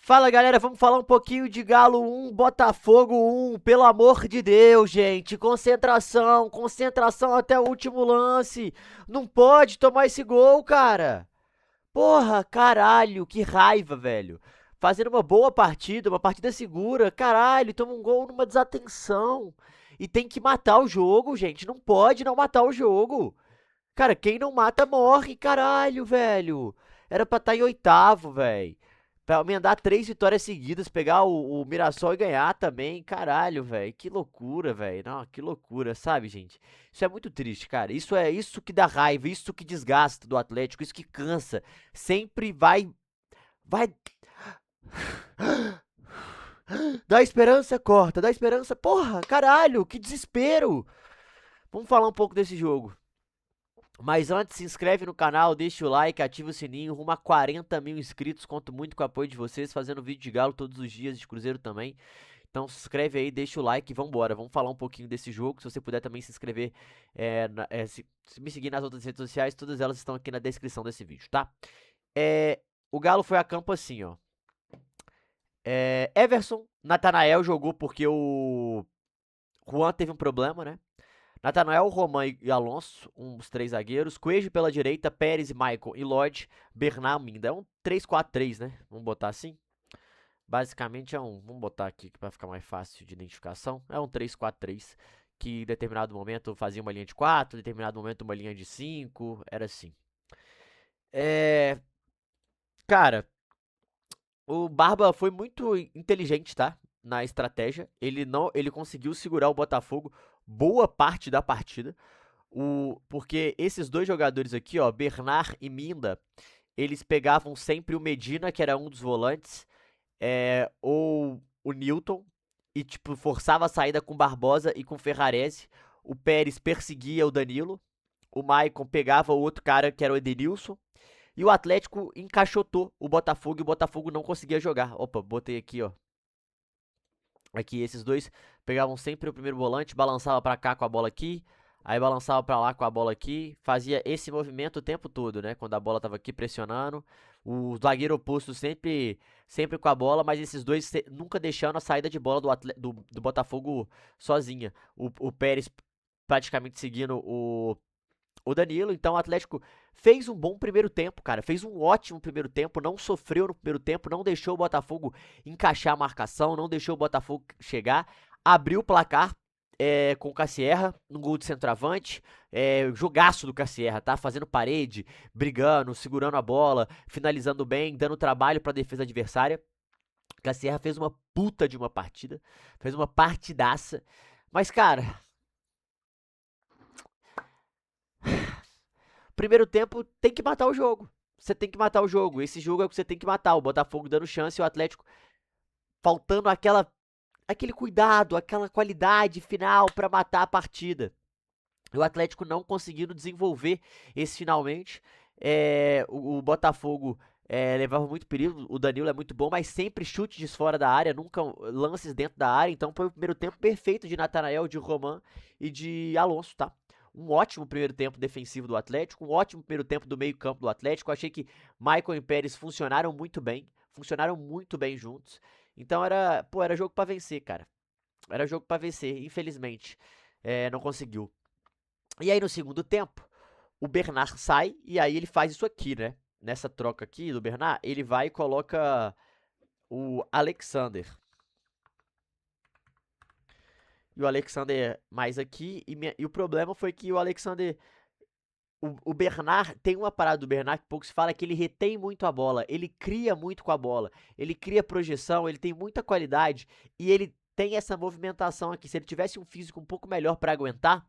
Fala galera, vamos falar um pouquinho de Galo 1, Botafogo 1, pelo amor de Deus, gente. Concentração, concentração até o último lance. Não pode tomar esse gol, cara. Porra, caralho, que raiva, velho. Fazendo uma partida segura, caralho, toma um gol numa desatenção. E tem que matar o jogo, gente. Não pode não matar o jogo. Cara, quem não mata morre, caralho, velho. Era pra estar em oitavo, velho. Pra emendar 3 vitórias seguidas, pegar o Mirassol e ganhar também. Caralho, velho. Que loucura, velho. Não, que loucura, sabe, gente? Isso é muito triste, cara. Isso é isso que dá raiva, isso que desgasta do Atlético, isso que cansa. Sempre vai. Dá esperança, corta. Dá esperança. Porra, caralho, que desespero. Vamos falar um pouco desse jogo. Mas antes, se inscreve no canal, deixa o like, ativa o sininho, rumo a 40 mil inscritos. Conto muito com o apoio de vocês, fazendo vídeo de Galo todos os dias, de Cruzeiro também. Então se inscreve aí, deixa o like e vambora. Vamos falar um pouquinho desse jogo. Se você puder também se inscrever, se me seguir nas outras redes sociais, todas elas estão aqui na descrição desse vídeo, tá? É, o Galo foi a campo assim, ó. Everson, Natanael jogou porque o Juan teve um problema, né? Natanael, Roman e Alonso, uns três zagueiros. Coelho pela direita, Pérez e Maicon e Lodge, Bernard Minda. É um 3-4-3, né? Vamos botar assim. Basicamente é um. Vamos botar aqui para ficar mais fácil de identificação. É um 3-4-3. Que em determinado momento fazia uma linha de 4, em determinado momento uma linha de 5. Era assim. É. Cara, o Barba foi muito inteligente, tá? Na estratégia. Ele não, ele conseguiu segurar o Botafogo boa parte da partida. Porque esses dois jogadores aqui, ó, Bernard e Minda, eles pegavam sempre o Medina, que era um dos volantes, ou o Newton, e tipo, forçava a saída com Barbosa e com Ferrarese. O Pérez perseguia o Danilo, o Maicon pegava o outro cara, que era o Edenilson, e o Atlético encaixotou o Botafogo e o Botafogo não conseguia jogar. Opa, botei aqui, ó. Aqui, esses dois pegavam sempre o primeiro volante, balançava pra cá com a bola aqui, aí balançava pra lá com a bola aqui, fazia esse movimento o tempo todo, né? Quando a bola tava aqui pressionando, o zagueiro oposto sempre com a bola, mas esses dois nunca deixando a saída de bola do Botafogo sozinha. O Pérez praticamente seguindo o Danilo. Então o Atlético fez um bom primeiro tempo, cara. Fez um ótimo primeiro tempo. Não sofreu no primeiro tempo. Não deixou o Botafogo encaixar a marcação. Não deixou o Botafogo chegar. Abriu o placar. Com o Cassierra, no gol de centroavante, jogaço do Cassierra, tá? Fazendo parede, brigando, segurando a bola, finalizando bem, dando trabalho pra defesa adversária. Cassierra fez uma puta de uma partida, fez uma partidaça. Mas, cara, primeiro tempo tem que matar o jogo. Você tem que matar o jogo. Esse jogo é o que você tem que matar. O Botafogo dando chance e o Atlético faltando aquele cuidado, aquela qualidade final para matar a partida. O Atlético não conseguindo desenvolver esse finalmente. O Botafogo levava muito perigo. O Danilo é muito bom, mas sempre chutes fora da área, nunca lances dentro da área. Então foi o primeiro tempo perfeito de Natanael, de Roman e de Alonso, tá? Um ótimo primeiro tempo defensivo do Atlético, um ótimo primeiro tempo do meio-campo do Atlético. Achei que Maicon e Pérez funcionaram muito bem juntos. Então era jogo pra vencer, cara. Era jogo pra vencer, infelizmente. Não conseguiu. E aí no segundo tempo, o Bernard sai e aí ele faz isso aqui, né? Nessa troca aqui do Bernard, ele vai e coloca o Alexander. E o Alexander mais aqui. E o problema foi que o Alexander. O Bernard tem uma parada do Bernard que pouco se fala que ele retém muito a bola, ele cria muito com a bola, ele cria projeção, ele tem muita qualidade e ele tem essa movimentação aqui. Se ele tivesse um físico um pouco melhor pra aguentar,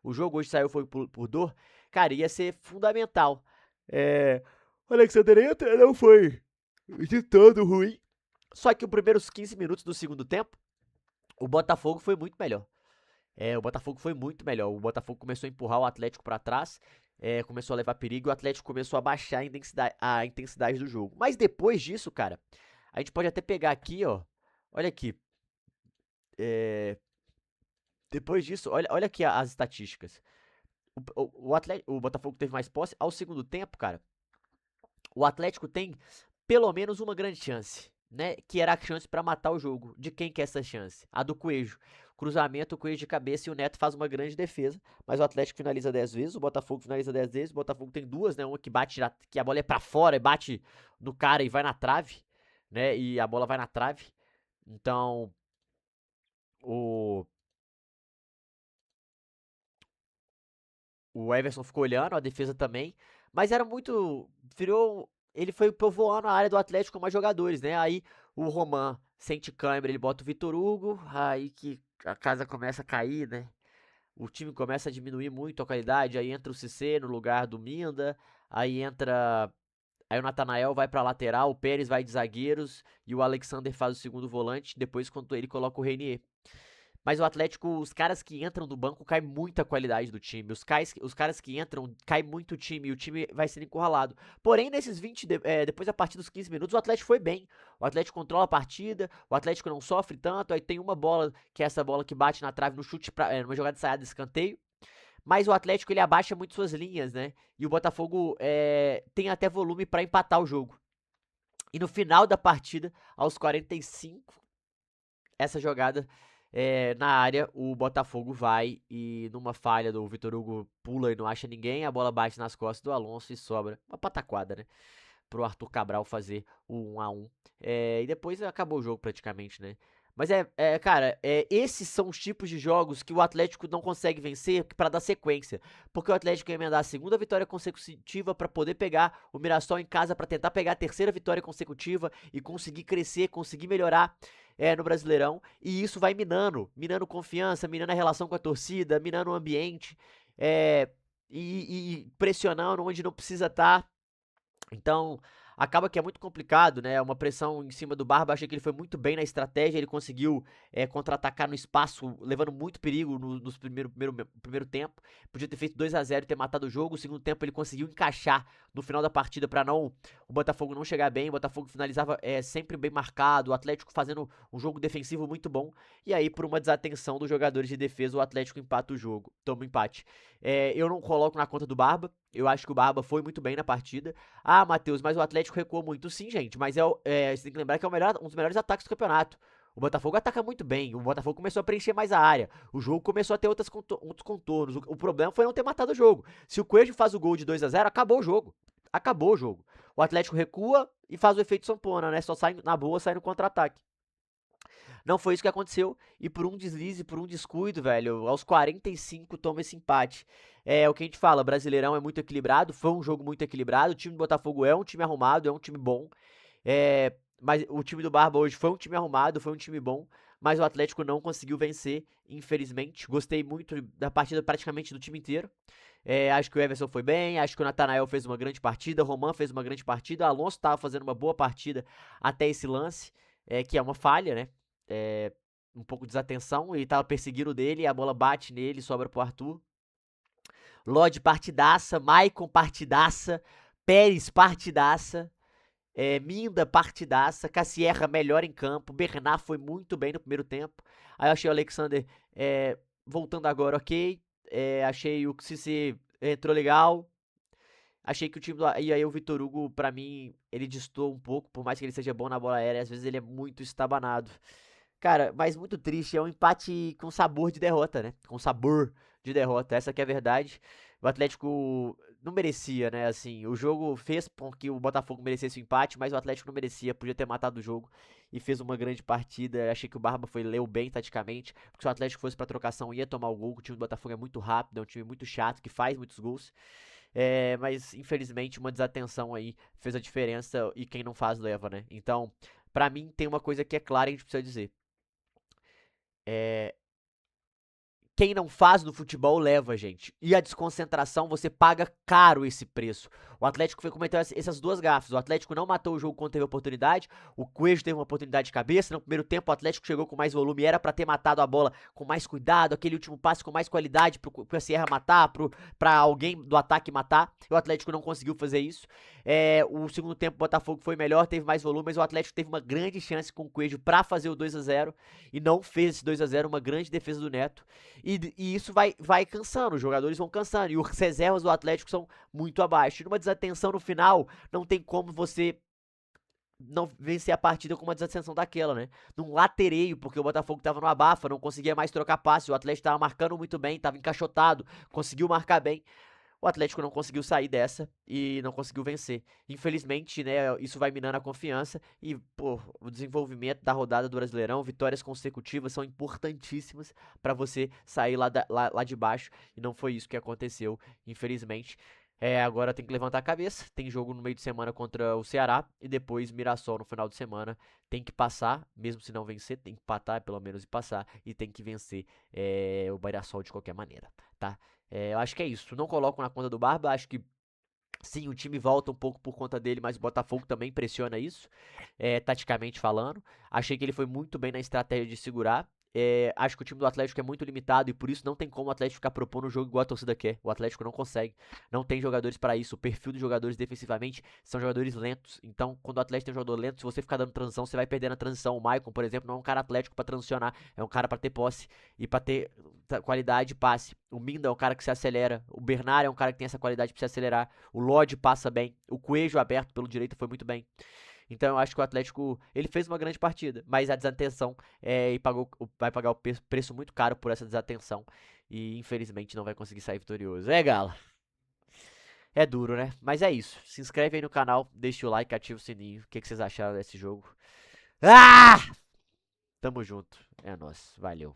o jogo hoje saiu foi por dor, cara, ia ser fundamental. O Alexander entra, não foi de todo ruim. Só que os primeiros 15 minutos do segundo tempo, o Botafogo foi muito melhor. O Botafogo foi muito melhor. O Botafogo começou a empurrar o Atlético pra trás, começou a levar perigo e o Atlético começou a baixar a intensidade do jogo. Mas depois disso, cara, a gente pode até pegar aqui, ó. Olha aqui. É, depois disso, olha aqui as estatísticas. O Botafogo teve mais posse. Ao segundo tempo, cara, o Atlético tem pelo menos uma grande chance. né, que era a chance pra matar o jogo. De quem que é essa chance? A do Coelho. Cruzamento, o Coelho de cabeça e o Neto faz uma grande defesa, mas o Atlético finaliza 10 vezes, o Botafogo finaliza 10 vezes, o Botafogo tem duas, né, uma que bate, que a bola é pra fora e bate no cara e vai na trave, né, e a bola vai na trave. Então, o O Everson ficou olhando, a defesa também. Mas era muito. Virou. Ele foi povoando a área do Atlético com mais jogadores, né? Aí o Roman sente câimbra, ele bota o Vitor Hugo. Aí que a casa começa a cair, né? O time começa a diminuir muito a qualidade. Aí entra o Cissé no lugar do Minda. Aí entra. Aí o Natanael vai pra lateral, o Pérez vai de zagueiros e o Alexander faz o segundo volante. Depois, quando ele coloca o Renier. Mas o Atlético, os caras que entram do banco, cai muita qualidade do time. Os caras que entram, cai muito o time e o time vai sendo encurralado. Porém, nesses 20, depois a partir dos 15 minutos, o Atlético foi bem. O Atlético controla a partida, o Atlético não sofre tanto. Aí tem uma bola, que é essa bola que bate na trave no chute, numa jogada de saída de escanteio. Mas o Atlético ele abaixa muito suas linhas, né? E o Botafogo tem até volume para empatar o jogo. E no final da partida, aos 45, essa jogada na área, o Botafogo vai e numa falha do Vitor Hugo pula e não acha ninguém, a bola bate nas costas do Alonso e sobra uma pataquada, né? Pro Arthur Cabral fazer o 1-1. E depois acabou o jogo praticamente, né? Mas cara, esses são os tipos de jogos que o Atlético não consegue vencer pra dar sequência. Porque o Atlético ia emendar a segunda vitória consecutiva pra poder pegar o Mirassol em casa, pra tentar pegar a terceira vitória consecutiva e conseguir crescer, conseguir melhorar no Brasileirão. E isso vai minando confiança, minando a relação com a torcida, minando o ambiente, e pressionando onde não precisa estar. Então, acaba que é muito complicado, né? Uma pressão em cima do Barba. Achei que ele foi muito bem na estratégia. Ele conseguiu contra-atacar no espaço, levando muito perigo nos primeiro tempo. Podia ter feito 2-0 e ter matado o jogo. No segundo tempo, ele conseguiu encaixar no final da partida para não o Botafogo não chegar bem. O Botafogo finalizava sempre bem marcado. O Atlético fazendo um jogo defensivo muito bom. E aí, por uma desatenção dos jogadores de defesa, o Atlético empata o jogo. Toma um empate. Eu não coloco na conta do Barba. Eu acho que o Barba foi muito bem na partida. Ah, Matheus, mas o Atlético recuou muito. Sim, gente, mas você tem que lembrar que é um dos melhores ataques do campeonato. O Botafogo ataca muito bem. O Botafogo começou a preencher mais a área. O jogo começou a ter outros contornos. O problema foi não ter matado o jogo. Se o Coelho faz o gol de 2-0, acabou o jogo. Acabou o jogo. O Atlético recua e faz o efeito sanfona, né? Só sai na boa, sai no contra-ataque. Não foi isso que aconteceu. E por um deslize, por um descuido, velho, aos 45 toma esse empate. É o que a gente fala, Brasileirão é muito equilibrado, foi um jogo muito equilibrado. O time do Botafogo é um time arrumado, é um time bom. Mas o time do Barba hoje foi um time arrumado, foi um time bom. Mas o Atlético não conseguiu vencer, infelizmente. Gostei muito da partida praticamente do time inteiro. Acho que o Everson foi bem, acho que o Natanael fez uma grande partida, o Roman fez uma grande partida, o Alonso estava fazendo uma boa partida até esse lance, que é uma falha, né? É, um pouco de desatenção, ele tava perseguindo dele, a bola bate nele, sobra pro Arthur. Lodge partidaça, Maicon partidaça, Pérez partidaça, Minda partidaça, Cassierra melhor em campo, Bernard foi muito bem no primeiro tempo. Aí eu achei o Alexander voltando agora ok, achei o Cissé entrou legal. Achei que o time do. E aí o Vitor Hugo, pra mim, ele destoou um pouco, por mais que ele seja bom na bola aérea, às vezes ele é muito estabanado. Cara, mas muito triste, é um empate com sabor de derrota, né? Com sabor de derrota, essa que é a verdade. O Atlético não merecia, né? Assim, o jogo fez com que o Botafogo merecesse o empate, mas o Atlético não merecia, podia ter matado o jogo e fez uma grande partida. Achei que o Barba leu bem taticamente, porque se o Atlético fosse pra trocação ia tomar o gol. O time do Botafogo é muito rápido, é um time muito chato, que faz muitos gols. Mas infelizmente uma desatenção aí fez a diferença e quem não faz leva, né? Então, pra mim tem uma coisa que é clara e a gente precisa dizer. É, Quem não faz no futebol leva, gente. E a desconcentração, você paga caro esse preço. O Atlético foi cometer essas duas gafas. O Atlético não matou o jogo quando teve oportunidade. O Coelho teve uma oportunidade de cabeça. No primeiro tempo, o Atlético chegou com mais volume. Era pra ter matado a bola com mais cuidado. Aquele último passe com mais qualidade pro Sierra matar, pra alguém do ataque matar. E o Atlético não conseguiu fazer isso. O segundo tempo, o Botafogo foi melhor, teve mais volume. Mas o Atlético teve uma grande chance com o Coelho pra fazer o 2-0. E não fez esse 2-0. Uma grande defesa do Neto. E isso vai cansando, os jogadores vão cansando. E os reservas do Atlético são muito abaixo. E numa desatenção no final, não tem como você não vencer a partida com uma desatenção daquela, né? Num latereio, porque o Botafogo tava no abafa, não conseguia mais trocar passe, o Atlético tava marcando muito bem, tava encaixotado, conseguiu marcar bem. O Atlético não conseguiu sair dessa e não conseguiu vencer. Infelizmente, né, isso vai minando a confiança e, pô, o desenvolvimento da rodada do Brasileirão, vitórias consecutivas são importantíssimas para você sair lá de baixo e não foi isso que aconteceu, infelizmente. Agora tem que levantar a cabeça, tem jogo no meio de semana contra o Ceará e depois Mirassol no final de semana. Tem que passar, mesmo se não vencer, tem que empatar pelo menos e passar e tem que vencer o Mirassol de qualquer maneira, tá? Eu acho que é isso. Não coloco na conta do Barba. Acho que sim, o time volta um pouco por conta dele, mas o Botafogo também pressiona isso, taticamente falando. Achei que ele foi muito bem na estratégia de segurar. Acho que o time do Atlético é muito limitado e por isso não tem como o Atlético ficar propondo o jogo igual a torcida quer. O Atlético não consegue, não tem jogadores para isso. O perfil dos jogadores defensivamente são jogadores lentos. Então, quando o Atlético tem um jogador lento, se você ficar dando transição, você vai perder na transição. O Maicon, por exemplo, não é um cara atlético para transicionar, é um cara para ter posse e para ter qualidade de passe. O Minda é um cara que se acelera, o Bernard é um cara que tem essa qualidade para se acelerar, o Lodge passa bem, o Coelho aberto pelo direito foi muito bem. Então eu acho que o Atlético, ele fez uma grande partida, mas a desatenção e vai pagar o preço muito caro por essa desatenção e infelizmente não vai conseguir sair vitorioso. Gala, é duro, né? Mas é isso. Se inscreve aí no canal, deixa o like, ativa o sininho. O que vocês acharam desse jogo? Ah! Tamo junto. É nóis. Valeu.